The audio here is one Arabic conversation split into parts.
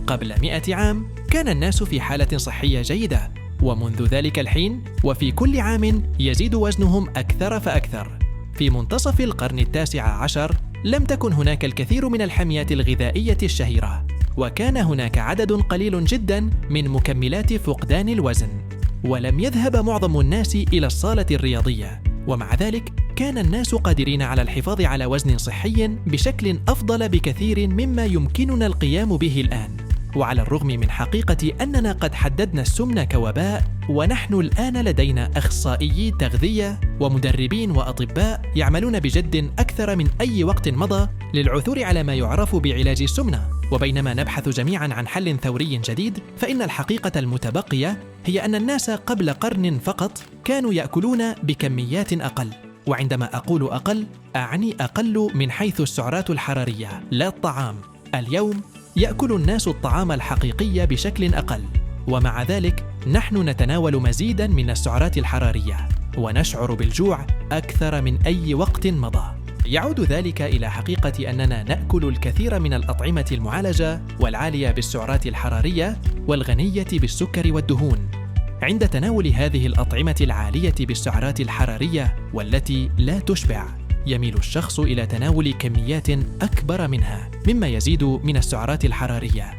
قبل 100 عام كان الناس في حالة صحية جيدة، ومنذ ذلك الحين وفي كل عام يزيد وزنهم أكثر فأكثر. في منتصف القرن ال19 لم تكن هناك الكثير من الحميات الغذائية الشهيرة، وكان هناك عدد قليل جدا من مكملات فقدان الوزن، ولم يذهب معظم الناس إلى الصالة الرياضية، ومع ذلك كان الناس قادرين على الحفاظ على وزن صحي بشكل أفضل بكثير مما يمكننا القيام به الآن. وعلى الرغم من حقيقة أننا قد حددنا السمنة كوباء، ونحن الآن لدينا أخصائيي تغذية ومدربين وأطباء يعملون بجد أكثر من أي وقت مضى للعثور على ما يعرف بعلاج السمنة، وبينما نبحث جميعا عن حل ثوري جديد، فإن الحقيقة المتبقية هي أن الناس قبل قرن فقط كانوا يأكلون بكميات أقل. وعندما أقول أقل أعني أقل من حيث السعرات الحرارية لا الطعام. اليوم يأكل الناس الطعام الحقيقي بشكل أقل، ومع ذلك نحن نتناول مزيداً من السعرات الحرارية ونشعر بالجوع أكثر من أي وقت مضى. يعود ذلك إلى حقيقة أننا نأكل الكثير من الأطعمة المعالجة والعالية بالسعرات الحرارية والغنية بالسكر والدهون. عند تناول هذه الأطعمة العالية بالسعرات الحرارية والتي لا تشبع، يميل الشخص إلى تناول كميات أكبر منها، مما يزيد من السعرات الحرارية.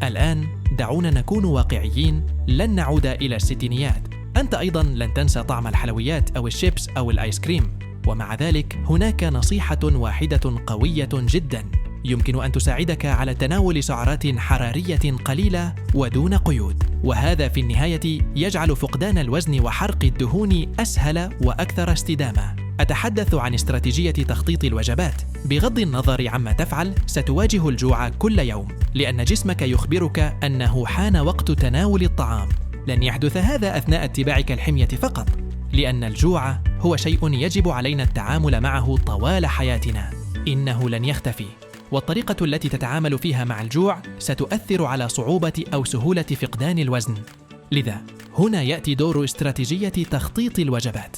الآن دعونا نكون واقعيين، لن نعود إلى الستينيات. أنت أيضاً لن تنسى طعم الحلويات أو الشيبس أو الآيس كريم، ومع ذلك هناك نصيحة واحدة قوية جداً يمكن أن تساعدك على تناول سعرات حرارية قليلة ودون قيود، وهذا في النهاية يجعل فقدان الوزن وحرق الدهون أسهل وأكثر استدامة. أتحدث عن استراتيجية تخطيط الوجبات. بغض النظر عما تفعل، ستواجه الجوع كل يوم، لأن جسمك يخبرك أنه حان وقت تناول الطعام. لن يحدث هذا أثناء اتباعك الحمية فقط، لأن الجوع هو شيء يجب علينا التعامل معه طوال حياتنا. إنه لن يختفي، والطريقة التي تتعامل فيها مع الجوع ستؤثر على صعوبة أو سهولة فقدان الوزن. لذا هنا يأتي دور استراتيجية تخطيط الوجبات.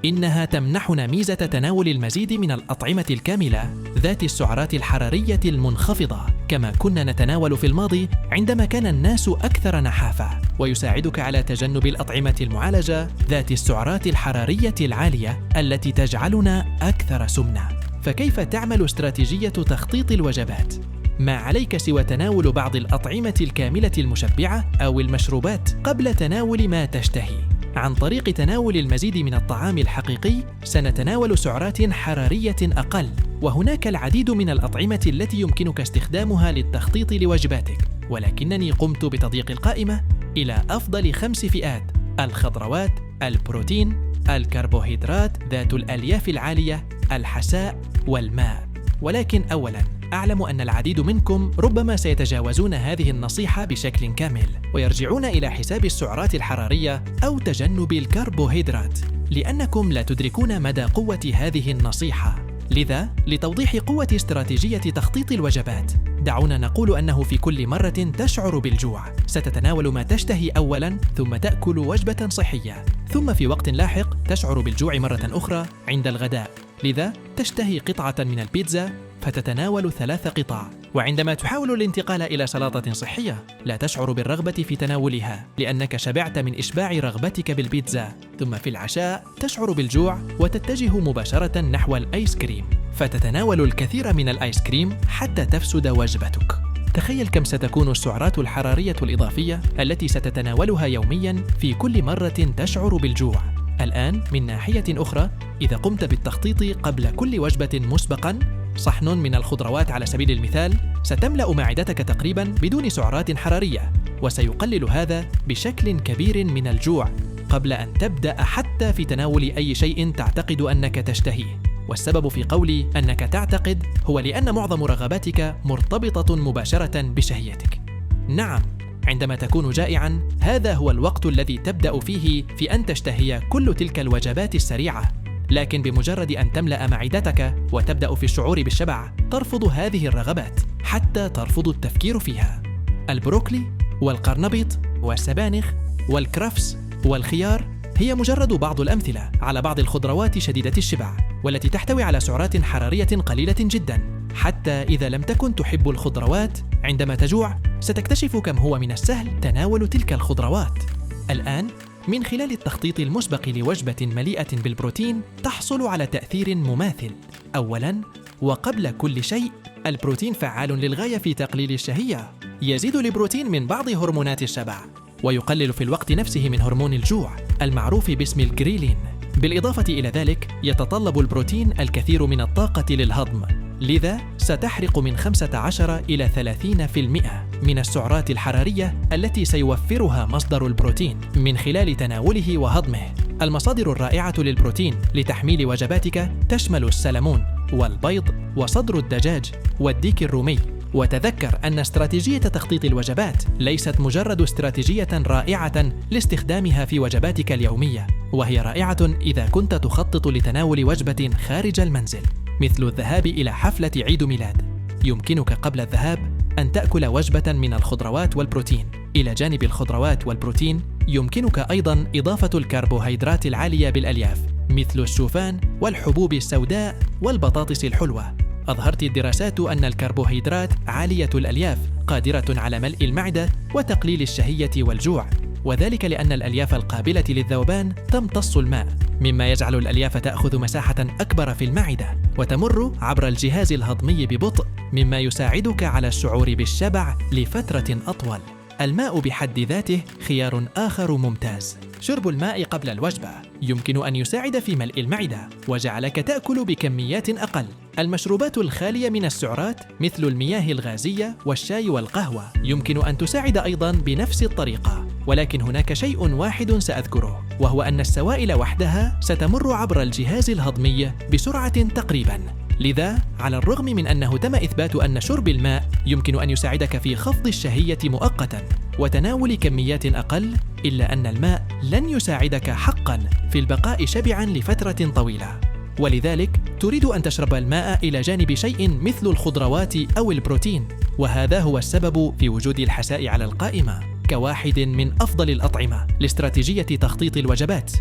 إنها تمنحنا ميزة تناول المزيد من الأطعمة الكاملة ذات السعرات الحرارية المنخفضة كما كنا نتناول في الماضي عندما كان الناس أكثر نحافة، ويساعدك على تجنب الأطعمة المعالجة ذات السعرات الحرارية العالية التي تجعلنا أكثر سمنة. فكيف تعمل استراتيجية تخطيط الوجبات؟ ما عليك سوى تناول بعض الأطعمة الكاملة المشبعة أو المشروبات قبل تناول ما تشتهي. عن طريق تناول المزيد من الطعام الحقيقي سنتناول سعرات حرارية أقل، وهناك العديد من الأطعمة التي يمكنك استخدامها للتخطيط لوجباتك، ولكنني قمت بتضييق القائمة إلى أفضل 5 فئات: الخضروات، البروتين، الكربوهيدرات ذات الألياف العالية، الحساء والماء. ولكن أولاً، أعلم أن العديد منكم ربما سيتجاوزون هذه النصيحة بشكل كامل ويرجعون إلى حساب السعرات الحرارية أو تجنب الكربوهيدرات، لأنكم لا تدركون مدى قوة هذه النصيحة. لذا لتوضيح قوة استراتيجية تخطيط الوجبات، دعونا نقول أنه في كل مرة تشعر بالجوع ستتناول ما تشتهي أولاً، ثم تأكل وجبة صحية، ثم في وقت لاحق تشعر بالجوع مرة أخرى عند الغداء. لذا تشتهي قطعة من البيتزا فتتناول 3 قطع، وعندما تحاول الانتقال إلى سلطة صحية لا تشعر بالرغبة في تناولها لأنك شبعت من إشباع رغبتك بالبيتزا. ثم في العشاء تشعر بالجوع وتتجه مباشرة نحو الآيس كريم، فتتناول الكثير من الآيس كريم حتى تفسد وجبتك. تخيل كم ستكون السعرات الحرارية الإضافية التي ستتناولها يومياً في كل مرة تشعر بالجوع. الآن من ناحية أخرى، إذا قمت بالتخطيط قبل كل وجبة مسبقاً، صحن من الخضروات على سبيل المثال ستملأ معدتك تقريباً بدون سعرات حرارية، وسيقلل هذا بشكل كبير من الجوع قبل أن تبدأ حتى في تناول أي شيء تعتقد أنك تشتهيه. والسبب في قولي أنك تعتقد هو لأن معظم رغباتك مرتبطة مباشرة بشهيتك. نعم، عندما تكون جائعاً هذا هو الوقت الذي تبدأ فيه في أن تشتهي كل تلك الوجبات السريعة، لكن بمجرد أن تملأ معدتك وتبدأ في الشعور بالشبع ترفض هذه الرغبات حتى ترفض التفكير فيها. البروكلي والقرنبيط والسبانخ والكرفس والخيار هي مجرد بعض الأمثلة على بعض الخضروات شديدة الشبع والتي تحتوي على سعرات حرارية قليلة جدا. حتى إذا لم تكن تحب الخضروات، عندما تجوع ستكتشف كم هو من السهل تناول تلك الخضروات. الآن، من خلال التخطيط المسبق لوجبة مليئة بالبروتين تحصل على تأثير مماثل. أولاً، وقبل كل شيء، البروتين فعال للغاية في تقليل الشهية. يزيد البروتين من بعض هرمونات الشبع، ويقلل في الوقت نفسه من هرمون الجوع المعروف باسم الجريلين. بالإضافة إلى ذلك، يتطلب البروتين الكثير من الطاقة للهضم، لذا ستحرق من 15 إلى 30% من السعرات الحرارية التي سيوفرها مصدر البروتين من خلال تناوله وهضمه. المصادر الرائعة للبروتين لتحميل وجباتك تشمل السلمون والبيض وصدر الدجاج والديك الرومي. وتذكر أن استراتيجية تخطيط الوجبات ليست مجرد استراتيجية رائعة لاستخدامها في وجباتك اليومية، وهي رائعة إذا كنت تخطط لتناول وجبة خارج المنزل، مثل الذهاب إلى حفلة عيد ميلاد. يمكنك قبل الذهاب أن تأكل وجبة من الخضروات والبروتين. إلى جانب الخضروات والبروتين، يمكنك أيضاً إضافة الكربوهيدرات العالية بالألياف، مثل الشوفان والحبوب السوداء والبطاطس الحلوة. أظهرت الدراسات أن الكربوهيدرات عالية الألياف قادرة على ملء المعدة وتقليل الشهية والجوع، وذلك لأن الألياف القابلة للذوبان تمتص الماء، مما يجعل الألياف تأخذ مساحة أكبر في المعدة وتمر عبر الجهاز الهضمي ببطء، مما يساعدك على الشعور بالشبع لفترة أطول. الماء بحد ذاته خيار آخر ممتاز. شرب الماء قبل الوجبة يمكن أن يساعد في ملء المعدة وجعلك تأكل بكميات أقل. المشروبات الخالية من السعرات مثل المياه الغازية والشاي والقهوة يمكن أن تساعد أيضاً بنفس الطريقة، ولكن هناك شيء واحد سأذكره، وهو أن السوائل وحدها ستمر عبر الجهاز الهضمي بسرعة تقريباً. لذا، على الرغم من أنه تم إثبات أن شرب الماء يمكن أن يساعدك في خفض الشهية مؤقتاً وتناول كميات أقل، إلا أن الماء لن يساعدك حقاً في البقاء شبعاً لفترة طويلة. ولذلك تريد أن تشرب الماء إلى جانب شيء مثل الخضروات أو البروتين، وهذا هو السبب في وجود الحساء على القائمة كواحد من أفضل الأطعمة لاستراتيجية تخطيط الوجبات.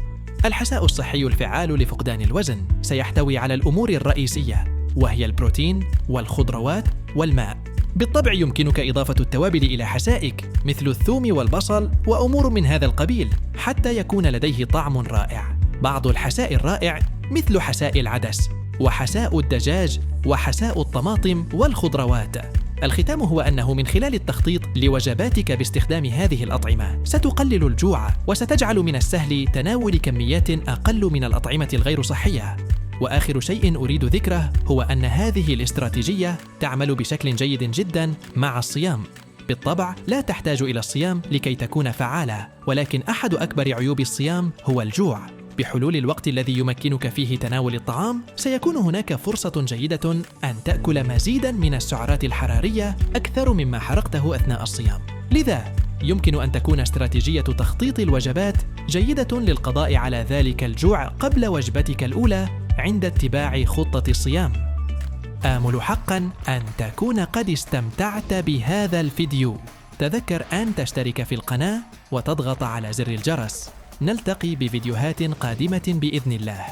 الحساء الصحي الفعال لفقدان الوزن سيحتوي على الأمور الرئيسية، وهي البروتين والخضروات والماء. بالطبع يمكنك إضافة التوابل إلى حسائك مثل الثوم والبصل وأمور من هذا القبيل حتى يكون لديه طعم رائع. بعض الحساء الرائع مثل حساء العدس وحساء الدجاج وحساء الطماطم والخضروات. الختام هو أنه من خلال التخطيط لوجباتك باستخدام هذه الأطعمة ستقلل الجوع وستجعل من السهل تناول كميات أقل من الأطعمة الغير صحية. وآخر شيء أريد ذكره هو أن هذه الاستراتيجية تعمل بشكل جيد جدا مع الصيام. بالطبع لا تحتاج إلى الصيام لكي تكون فعالة، ولكن أحد أكبر عيوب الصيام هو الجوع. بحلول الوقت الذي يمكنك فيه تناول الطعام، سيكون هناك فرصة جيدة أن تأكل مزيداً من السعرات الحرارية أكثر مما حرقته أثناء الصيام. لذا يمكن أن تكون استراتيجية تخطيط الوجبات جيدة للقضاء على ذلك الجوع قبل وجبتك الأولى عند اتباع خطة الصيام. آمل حقاً أن تكون قد استمتعت بهذا الفيديو. تذكر أن تشترك في القناة وتضغط على زر الجرس. نلتقي بفيديوهات قادمة بإذن الله.